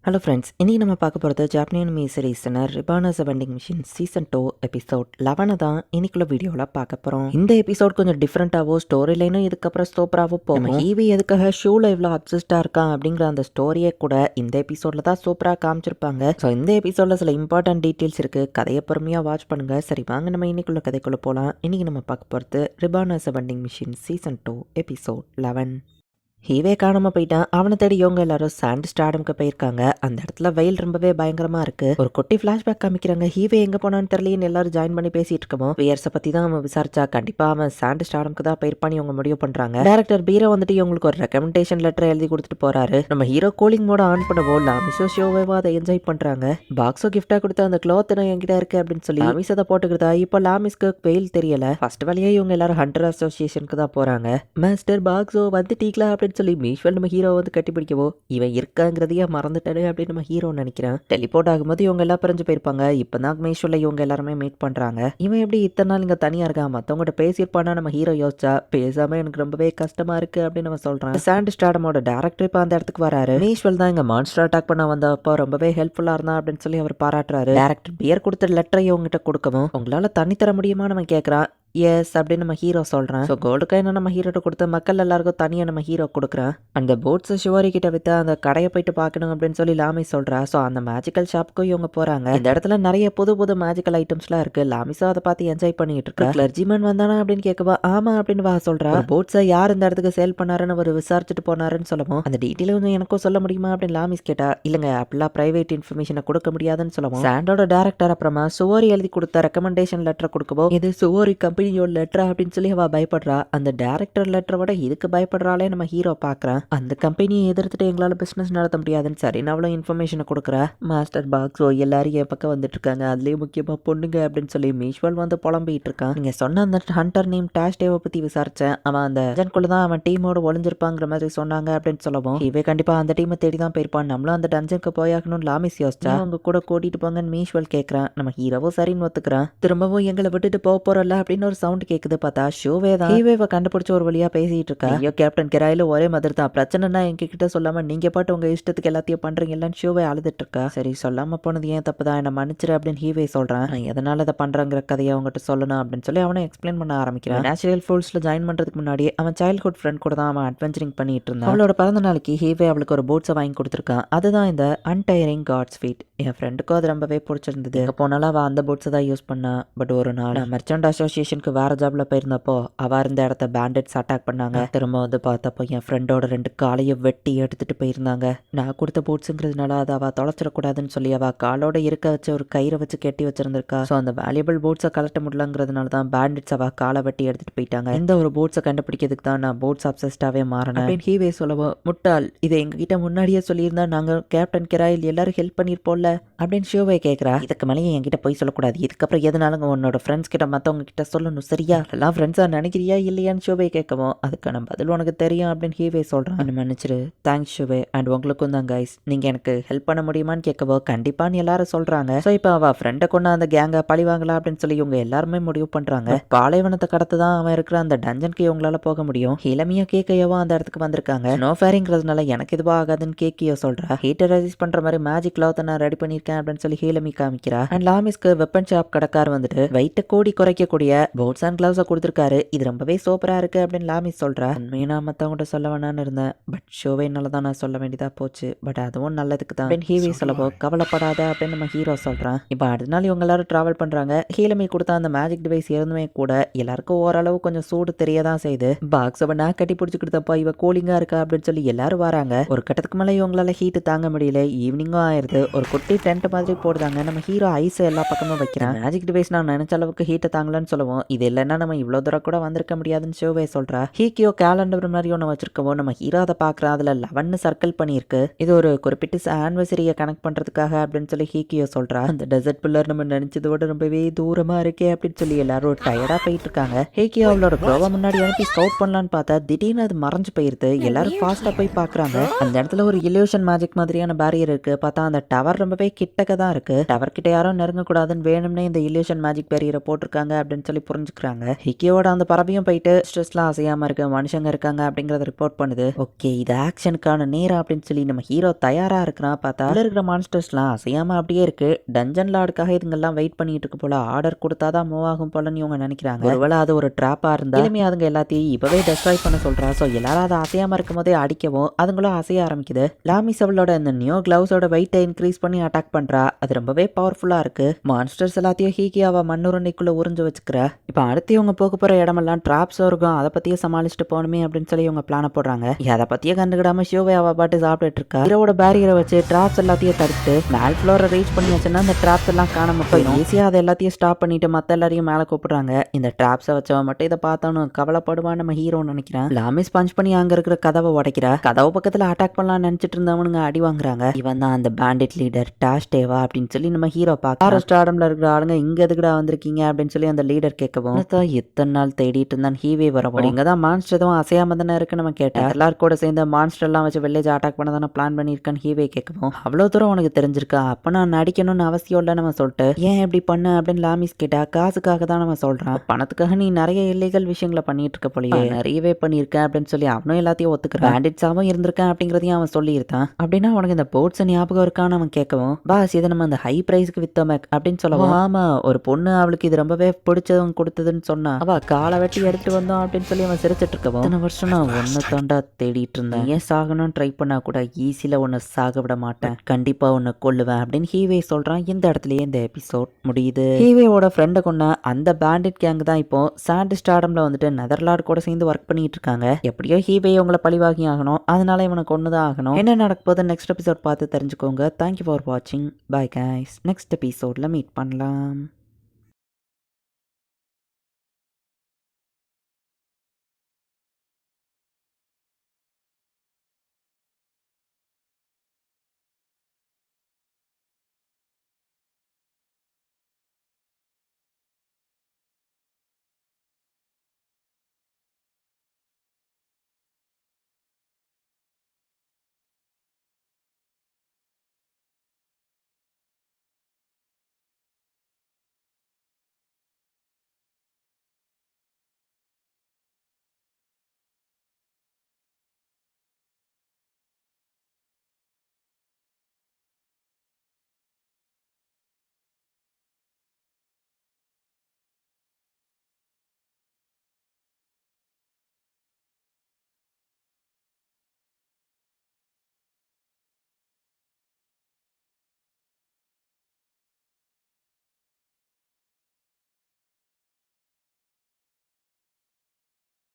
Hello friends, இன்றைக்கி நம்ம பார்க்க போகிறது ஜாப்பனீஸ் மீ சீரீஸ்னா reborn as a vending machine season 2 episode 11 தான் இன்னைக்குள்ள வீடியோவில் பார்க்க போகிறோம். இந்த எபிசோட் கொஞ்சம் டிஃப்ரெண்ட்டாகவும் ஸ்டோரி லைனும் இதுக்கப்புறம் சூப்பராகவும் போகும். ஹீவி எதுக்காக ஷூவில் இவ்வளோ அப்சஸ்டாக இருக்கான் அப்படிங்கிற அந்த ஸ்டோரியே கூட இந்த எபிசோடில் தான் சூப்பராக காமிச்சிருப்பாங்க. ஸோ இந்த எபிசோடில் சில இம்பார்ட்டன்ட் டீட்டெயில்ஸ் இருக்குது. கதையை பொறுமையாக வாட்ச் பண்ணுங்கள். சரி வாங்க நம்ம இன்னைக்குள்ள கதைக்குள்ளே போகலாம். இன்றைக்கி நம்ம பார்க்க போகிறது reborn as a vending machine season 2 episode 11. ஹீவே காணாம போயிட்டான். அவனை தேடி இவங்க எல்லாரும் சாண்ட் ஸ்டாடம்க்கு போயிருக்காங்க. அந்த இடத்துல வெயில் ரொம்பவே பயங்கரமா இருக்கு. ஒரு குட்டி பிளாஷ்பேக் காமிக்கிறாங்க. ஹீவே எங்க போனான்னு தெரியலன்னு எல்லாரும் ஜாயின் பண்ணி பேசிட்டு இருக்கோம். வியர்ஸை பத்தி தான் அவன் விசாரிச்சா கண்டிப்பா அவன் சாண்ட் ஸ்டாடம்க்கு தான் போயிருப்பான்னு இவங்க முடிவு பண்றாங்க. டைரக்டர் பீரோ வந்துட்டு இவங்களுக்கு ஒரு ரெக்கமெண்டேஷன் லெட்டர் எழுதி கொடுத்துட்டு போறாரு. நம்ம ஹீரோ கூலிங் மோட ஆன் பண்ணவோ லாமிஸோ ஷோவேவோ அதை என்ஜாய் பண்றாங்க. பாக்ஸோ கிஃப்டா கொடுத்த அந்த கிளாத் என்கிட்ட இருக்கு அப்படின்னு சொல்லி லாமிஸ் அதை போட்டுக்கிறதா. இப்போ லாமிஸ்க்கு வெயில் தெரியல. ஃபர்ஸ்ட் வேலையே இவங்க எல்லாரும் ஹண்டர் அசோசியேஷனுக்கு தான் போறாங்க. மாஸ்டர் பாக்ஸோ வந்துட்டீங்களா அப்படின்னு சொல்லி மீஷ்வல் நம்ம ஹீரோ வந்து கட்டி பிடிக்கவோ இவன் இருக்காங்கிறதையே மறந்துட்டாரு அப்படின்னு நம்ம ஹீரோ நினைக்கிறேன். டெலிபோர்ட் ஆகும்போது இவங்க எல்லாம் பிரிஞ்சு போயிருப்பாங்க. இப்பதான் மீஷ்வல்ல இவங்க எல்லாருமே மீட் பண்றாங்க. இவன் எப்படி இத்தனை நாள் இங்க தனியா இருக்கா, மத்தவங்ககிட்ட பேசியிருப்பானா நம்ம ஹீரோ யோசிச்சா. பேசாம எனக்கு ரொம்பவே கஷ்டமா இருக்கு அப்படின்னு நம்ம சொல்றான். சாண்ட் ஸ்டாடமோட டேரக்டர் இப்ப அந்த இடத்துக்கு வராரு. மீஷ்வல் தான் இங்க மான்ஸ்டர் அட்டாக் பண்ண வந்தப்போ ரொம்பவே ஹெல்ப்ஃபுல்லா இருந்தா அப்படின்னு சொல்லி அவர் பாராட்டுறாரு. டேரக்டர் பியர் கொடுத்த லெட்டரை இவங்ககிட்ட கொடுக்கவும் உங்களால தண்ணி தர முடியுமா நம்ம கேட்கறான். எஸ் அப்படின்னு நம்ம ஹீரோ சொல்கிறேன். ஸோ கோல்டு காயினை நம்ம ஹீரோட்ட கொடுத்த மக்கள் எல்லாருக்கும் தனியாக நம்ம ஹீரோ கொடுக்குறேன். அந்த போட்ஸை ஷிவாரி கிட்ட விற்று அந்த கடையை போயிட்டு பார்க்கணும் அப்படின்னு சொல்லி லாமி சொல்கிறா. ஸோ அந்த மேஜிக்கல் ஷாப்புக்கும் இவங்க போகிறாங்க. இந்த இடத்துல நிறைய புது புது மேஜிக்கல் ஐட்டம்ஸ்லாம் இருக்குது. லாமிஸோ அதை பார்த்து என்ஜாய் பண்ணிட்டு இருக்கா. கிளர்ஜிமேன் வந்தானா அப்படின்னு கேட்கவா. ஆமாம் அப்படின்னு வா சொல்கிறா. போட்ஸை யார் இந்த இடத்துக்கு சேல் பண்ணாருன்னு அவர் விசாரிச்சுட்டு போனாருன்னு சொல்லவும் அந்த டீட்டெயில் வந்து எனக்கும் சொல்ல முடியுமா அப்படின்னு லாமிஸ் கேட்டா. இல்லைங்க அப்படிலாம் பிரைவேட் இன்ஃபர்மேஷனை கொடுக்க முடியாதுன்னு சொல்லவும் சாண்டோட டேரக்டர் அப்புறமா சுவோரி எழுதி கொடுத்த ரெக்கமெண்டேஷன் லெட்டர் கொடுக்கவோ இது சுவோரி கம்பெனியோட லெட்டர் அப்படின்னு சொல்லி அவ பயப்படுறா. அந்த டைரக்டர் லெட்டரை விட இதுக்கு பயப்படுறாளே நம்ம ஹீரோ பாக்குறான். அந்த கம்பெனியை எதிர்த்துட்டு எங்களால பிசினஸ் நடத்த முடியாதுன்னு சரி அவ்வளவு இன்ஃபர்மேஷனை கொடுக்குறா. மாஸ்டர் பாக்ஸோ எல்லாரும் என் பக்கம் வந்துட்டு இருக்காங்க. அதுலயும் முக்கியமா பொண்ணுங்க அப்படின்னு சொல்லி மீஷ்வல் வந்து புலம்பிட்டு இருக்கான். நீங்க சொன்ன அந்த ஹண்டர் நேம் டாஷ்டேவை பத்தி விசாரிச்சேன். அவன் அந்த டஞ்சனுக்குள்ள தான் அவன் டீமோட ஒளிஞ்சிருப்பாங்கிற மாதிரி சொன்னாங்க அப்படின்னு சொல்லவும் இவே கண்டிப்பா அந்த டீமை தேடி தான் போயிருப்பான். நம்மளும் அந்த டஞ்சனுக்கு போயாகணும்னு லாமிஸ் யோசிச்சா. அவங்க கூட கூட்டிட்டு போங்கன்னு மீஷ்வல் கேட்கறான். நம்ம ஹீரோவும் சரின்னு ஒத்துக்கிறான். திரும்பவும் எங்களை விட்டுட்டு போக போறல அப்படின்னு ஒரு சவுண்ட் கேக்குது. பார்த்தா ஷோவே தான் ஹீவேவை கண்டுபிடிச்ச ஒரு வழியா பேசிட்டு இருக்கா. ஐயோ கேப்டன் கெராயில ஒரே மாதிரி தான். பிரச்சனைனா எங்ககிட்ட சொல்லாம நீங்க பாட்டு உங்க இஷ்டத்துக்கு எல்லாத்தையும் பண்றீங்கன்னு ஷோவே அழுதுட்டு இருக்கா. சரி சொல்லாம போனது ஏன் தப்பு தான், என்ன மன்னிச்சிரு அப்படின்னு ஹீவே சொல்றான். எதனால இதை பண்றாங்கிற கதையை அவங்ககிட்ட சொல்லணும் அப்படின்னு சொல்லி அவனை எக்ஸ்பிளைன் பண்ண ஆரம்பிக்கிறான். நேச்சுரல் ஃபோர்ஸ்ல ஜாயின் பண்றதுக்கு முன்னாடி அவன் சைல்ட்ஹுட் ஃப்ரெண்ட் கூட தான் அவன் அட்வென்ச்சரிங் பண்ணிட்டு இருந்தான். அவளோட பிறந்த நாளைக்கு ஹீவே அவளுக்கு ஒரு போட்ஸை வாங்கி கொடுத்துருக்கான். அதுதான் இந்த அன்டைரிங் காட்ஸ் ஃபீட். என் ஃப்ரெண்டுக்கும் அது ரொம்பவே பிடிச்சிருந்தது. போனாலும் அவள் அந்த போட்ஸை தான் யூஸ் பண்ணா. பட் ஒரு நாள் மெர்ச்சன்ட் அசோசியேஷனுக்கு வேற ஜாப்ல போயிருந்தப்போ அவ இருந்த இடத்த பேண்டட்ஸ் அட்டாக் பண்ணாங்க. திரும்ப வந்து பார்த்தப்போ என் ஃப்ரெண்டோட 2 காலையும் வெட்டி எடுத்துட்டு போயிருந்தாங்க. நான் கொடுத்த போட்ஸுங்கிறதுனால அதை அவ தொலைச்சிடக்கூடாதுன்னு சொல்லி அவ காலோட இருக்க வச்சு ஒரு கயிறை வச்சு கட்டி வச்சிருந்திருக்கா. ஸோ அந்த வேல்யூபிள் போட்ஸை கலட்ட முடியலங்கிறதுனால தான் பேண்டட்ஸ் அவ காலை வெட்டி எடுத்துட்டு போயிட்டாங்க. இந்த ஒரு போட்ஸை கண்டுபிடிக்கிறதுக்கு தான் நான் போட்ஸ் அப்சஸ்டாவே மாறினேன். ஹீவே சொல்லவும் முட்டாள் இதை எங்ககிட்ட முன்னாடியே சொல்லியிருந்தா நாங்கள் கேப்டன் கெராயில் எல்லாரும் ஹெல்ப் பண்ணியிருப்போம்ல அப்படின்னு ஷோவே கேட்குறா. இதுக்கு மேலேயே என்கிட்ட போய் சொல்லக்கூடாது. இதுக்கப்புறம் எதனாலும் உன்னோட ஃப்ரெண்ட்ஸ் கிட்ட மற்றவங்க கிட்ட சொல்லணும் சரியா? எல்லாம் ஃப்ரெண்ட்ஸாக நினைக்கிறியா இல்லையான்னு ஷோவே கேட்கவும் அதுக்கான பதில் உனக்கு தெரியும் அப்படின்னு ஹீவே சொல்கிறான். என்ன மன்னிச்சிரு. தேங்க்ஸ் ஷோவே. அண்ட் உங்களுக்கும் தான் கைஸ். நீங்கள் எனக்கு ஹெல்ப் பண்ண முடியுமான்னு கேட்கவோ கண்டிப்பான்னு எல்லாரும் சொல்கிறாங்க. ஸோ இப்போ அவள் ஃப்ரெண்டை கொண்டு அந்த கேங்கை பழி வாங்கலாம் அப்படின்னு சொல்லி இவங்க எல்லாருமே முடிவு பண்ணுறாங்க. பாலைவனத்தை கடத்து தான் அவன் இருக்கிற அந்த டஞ்சனுக்கு இவங்களால போக முடியும். இளமையா கேக்கையவோ அந்த இடத்துக்கு வந்திருக்காங்க. ஸ்னோ ஃபேரிங்கிறதுனால எனக்கு எதுவும் ஆகாதுன்னு கேக்கியோ சொல்கிறா. ஹீட்டர் ரெசிஸ்ட் பண்ணுற மாதிரி மேஜிக் கிளாத்தை நான் ரெடி பண்ணியிருக்கேன் அப்படின்னு சொல்லி ஹீலமி காமிக்கிறா. அண்ட் லாமிஸ்க்கு வெப்பன் ஷாப் கடைக்கார் வந்துட்டு வெயிட்டை கோடி குறைக்கக்கூடிய போட்ஸ் அண்ட் கிளவுஸை கொடுத்துருக்காரு. இது ரொம்பவே சூப்பரா இருக்கு அப்படின்னு லாமிஸ் சொல்றா. உண்மையை நான் மற்றவங்கள்ட்ட சொல்ல வேணான்னு இருந்தேன். பட் ஷோவேனால தான் நான் சொல்ல வேண்டியதா போச்சு. பட் அதுவும் நல்லதுக்கு தான் அப்படின்னு ஹீவே சொல்லவோ கவலைப்படாத அப்படின்னு நம்ம ஹீரோ சொல்றான். இப்போ அடுத்த நாள் இவங்க எல்லாரும் டிராவல் பண்றாங்க. ஹீலமி கொடுத்த அந்த மேஜிக் டிவைஸ் இருந்துமே கூட எல்லாருக்கும் ஓரளவு கொஞ்சம் சூடு தெரியதான் செய்யுது. பாக்ஸ் நான் கட்டி பிடிச்சிக்கிட்டப்போ இவ கூலிங்கா இருக்கா அப்படின்னு சொல்லி எல்லாரும் வராங்க. ஒரு கட்டத்துக்கு மேலே இவங்களால ஹீட் தாங்க முடியல. ஈவினிங்கும் ஆயிருது. ஒரு குட்டி டென்ட் மாதிரி போடுறாங்க. நம்ம ஹீரோ ஐஸ் எல்லா பக்கமும் வைக்கிறான். மேஜிக் டிவைஸ் நான் நினைச்ச அளவுக்கு ஹீட்டை தாங்கலன்னு சொல்லுவோம். இது இல்லைன்னா நம்ம இவ்வளோ தூரம் கூட வந்திருக்க முடியாதுன்னு ஷோவே சொல்றா. ஹீக்கியோ கேலண்டர் மாதிரி ஒன்று வச்சிருக்கவும் நம்ம ஹீரோ அதை பார்க்குறா. அதில் 11 சர்க்கிள் பண்ணியிருக்கு. இது ஒரு குறிப்பிட்ட ஆனிவர்சரியை கனெக்ட் பண்ணுறதுக்காக அப்படின்னு சொல்லி ஹீக்கியோ சொல்றா. அந்த டெசர்ட் பில்லர் நம்ம நினைச்சதோட ரொம்பவே தூரமா இருக்கே அப்படின்னு சொல்லி எல்லாரும் டயர்டா போயிட்டு இருக்காங்க. ஹீக்கியோ அவளோட க்ரோவை முன்னாடி அனுப்பி ஸ்கவுட் பண்ணலான்னு பார்த்தா திடீர்னு அது மறைஞ்சு போயிருது. எல்லாரும் ஃபாஸ்டா போய் பார்க்குறாங்க. அந்த இடத்துல ஒரு இல்யூஷன் மேஜிக் மாதிரியான பேரியர் இருக்கு. பார்த்தா அந்த டவர் ரொம்பவே கிட்டக்க தான் இருக்கு. டவர் கிட்ட யாரும் நெருங்கக்கூடாதுன்னு வேணும்னே இந்த இல்யூஷன் மேஜிக் பேரியரை போட்டிருக்காங்க அப்படின்னு சொல்லி புரிஞ்சுக்கிறாங்க. ஹிக்கியோட அந்த பறவையும் போயிட்டு ஸ்ட்ரெஸ்லாம் அசையாம இருக்க மனுஷங்க இருக்காங்க அப்படிங்கறத ரிப்போர்ட் பண்ணுது. ஓகே, இது ஆக்ஷனுக்கான நேரம் அப்படின்னு சொல்லி நம்ம ஹீரோ தயாரா இருக்கிறான். பார்த்தா உள்ள இருக்கிற மான்ஸ்டர்ஸ்லாம் அசையாம அப்படியே இருக்கு. டஞ்சன் லார்டுக்காக இதுங்கெல்லாம் வெயிட் பண்ணிட்டு இருக்கு போல. ஆர்டர் கொடுத்தாதான் மூவ் ஆகும் போலன்னு இவங்க நினைக்கிறாங்க. ஒருவேளை அது ஒரு ட்ராப்பா இருந்தா இனிமே அதுங்க எல்லாத்தையும் இப்பவே டெஸ்ட்ராய் பண்ண சொல்றா. ஸோ எல்லாரும் அதை அசையாம இருக்கும் போதே அடிக்கவும் அதுங்களும் அசைய ஆரம்பிக்குது. லாமிஸ் அவளோட இந்த நியூ கிளவுஸோட வெயிட்டை இன்க்ரீஸ் பண்ணி அட்டாக் பண்றா. அது ரொம்பவே பவர்ஃபுல்லா இருக்கு. மான்ஸ்டர்ஸ் எல்லாத்தையும் ஹீகியாவ மண்ணுருண்டைக்குள்ள உறிஞ்சு வச்சுக்கிறா. இப்போ அடுத்து இவங்க போக போற இடமெல்லாம் டிராப்ஸ் இருக்கும். அதை பத்தியே சமாளிச்சுட்டு போகணுமே அப்படின்னு சொல்லி இவங்க பிளான போடுறாங்க. அதை பத்தியே கண்டுக்கிடாம ஷோவே அவ பாட்டு சாப்பிட்டுட்டு இருக்கா. ஹீரோட பேரியரை வச்சு டிராப்ஸ் எல்லாத்தையும் தடுத்து மேல் ஃப்ளோரை ரீச் பண்ணியாச்சுன்னா அந்த டிராப்ஸ் எல்லாம் காணாம போயிடும். ஈஸியா அதை எல்லாத்தையும் ஸ்டாப் பண்ணிட்டு மத்த எல்லாரையும் மேல கூப்பிடுறாங்க. இந்த டிராப்ஸை வச்சவன் மட்டும் இதை பார்த்தவனும் கவலைப்படுவான் நம்ம ஹீரோன்னு நினைக்கிறேன். லாமிஸ் பஞ்ச் பண்ணி அங்க இருக்கிற கதவை உடைக்கிறா. கதவு பக்கத்துல அட்டாக் பண்ணலாம் நினைச்சிட்டு இருந்தவனுங்க அடி வாங்குறாங்க. இவன் தான் அந்த பேண்டிட் லீடர் டாஷ் டேவா அப்படின்னு சொல்லி நம்ம ஹீரோ பார்க்க ஸ்டார்டம்ல இருக்கிற ஆளுங்க இங்க எதுக்குடா வந்திருக்கீங்க அப்படின்னு சொல்லி அந்த லீடர் கேட்கவும் எத்தனை நாள் தேடிட்டு இருந்தான் ஹீவே வரவும் இங்கதான் மான்ஸ்டர் எதுவும் அசையாம தானே இருக்கு நம்ம கேட்டேன். எல்லாரும் கூட சேர்ந்து மான்ஸ்டர் எல்லாம் வச்சு வில்லேஜ் அட்டாக் பண்ண தானே பிளான் பண்ணிருக்கான்னு ஹீவே கேட்கவும் அவ்வளவு தூரம் உனக்கு தெரிஞ்சிருக்கா? அப்ப நான் நடிக்கணும்னு அவசியம் இல்லை நம்ம சொல்லிட்டு ஏன் இப்படி பண்ண அப்படின்னு லாமிஸ் கேட்டா காசுக்காக தான் நம்ம சொல்றான். பணத்துக்காக நீ நிறைய இல்லீகல் விஷயங்களை பண்ணிட்டு இருக்க போலயே. நிறையவே பண்ணிருக்கேன் அப்படின்னு சொல்லி அவனும் எல்லாத்தையும் ஒத்துக்கிறான். பேண்டிட்ஸாவும் இருந்திருக்கேன் அப்படிங்கறதையும் அவன் சொல்லியிருந்தான். அப்படின்னா உனக்கு இந்த போட்ஸ் ஞாபகம் இருக்கான்னு அவன் கேட்கவும் பாஸ் இதை நம்ம அந்த ஹை பிரைஸ்க்கு வித்தோமே அப்படின்னு சொல்லவும் ஆமா ஒரு பொண்ணு அவளுக்கு இது ரொம்பவே பிடிச்சதும் கொடுத்ததுன்னு சொன்னா அவ காலை வெட்டி எடுத்துட்டு வந்தோம் அப்படின்னு சொல்லி அவன் சிரிச்சிட்டு இருக்கவும் இத்தனை வருஷம் நான் ஒன்னு தாண்டா தேடிட்டு இருந்தேன். ஏன் சாகணும்னு ட்ரை பண்ணா கூட ஈஸியில உன்னை சாக விட மாட்டேன், கண்டிப்பா உன்னை கொல்லுவேன் அப்படின்னு ஹீவே சொல்றான். இந்த இடத்துலயே இந்த எபிசோட் முடியுது. ஹீவேவோட ஃப்ரெண்டை கொண்ட அந்த பேண்டிட் கேங் தான் இப்போ சாண்ட் ஸ்டார்டம்ல வந்துட்டு நெதர்லார்டு கூட சேர்ந்து ஒர்க் பண்ணிட்டு இருக்காங்க. எப்படியோ ஹீவே உங்களை பழிவாகி ஆகணும், அதனால இவனை கொண்டுதான் ஆகணும். என்ன நடக்க போகுது நெக்ஸ்ட் எபிசோட் பார்த்து தெரிஞ்சுக்கோங்க. தேங்க்யூ ஃபார் வாட்சிங். Bye guys. நெக்ஸ்ட் எபிசோட்ல மீட் பண்ணலாம்.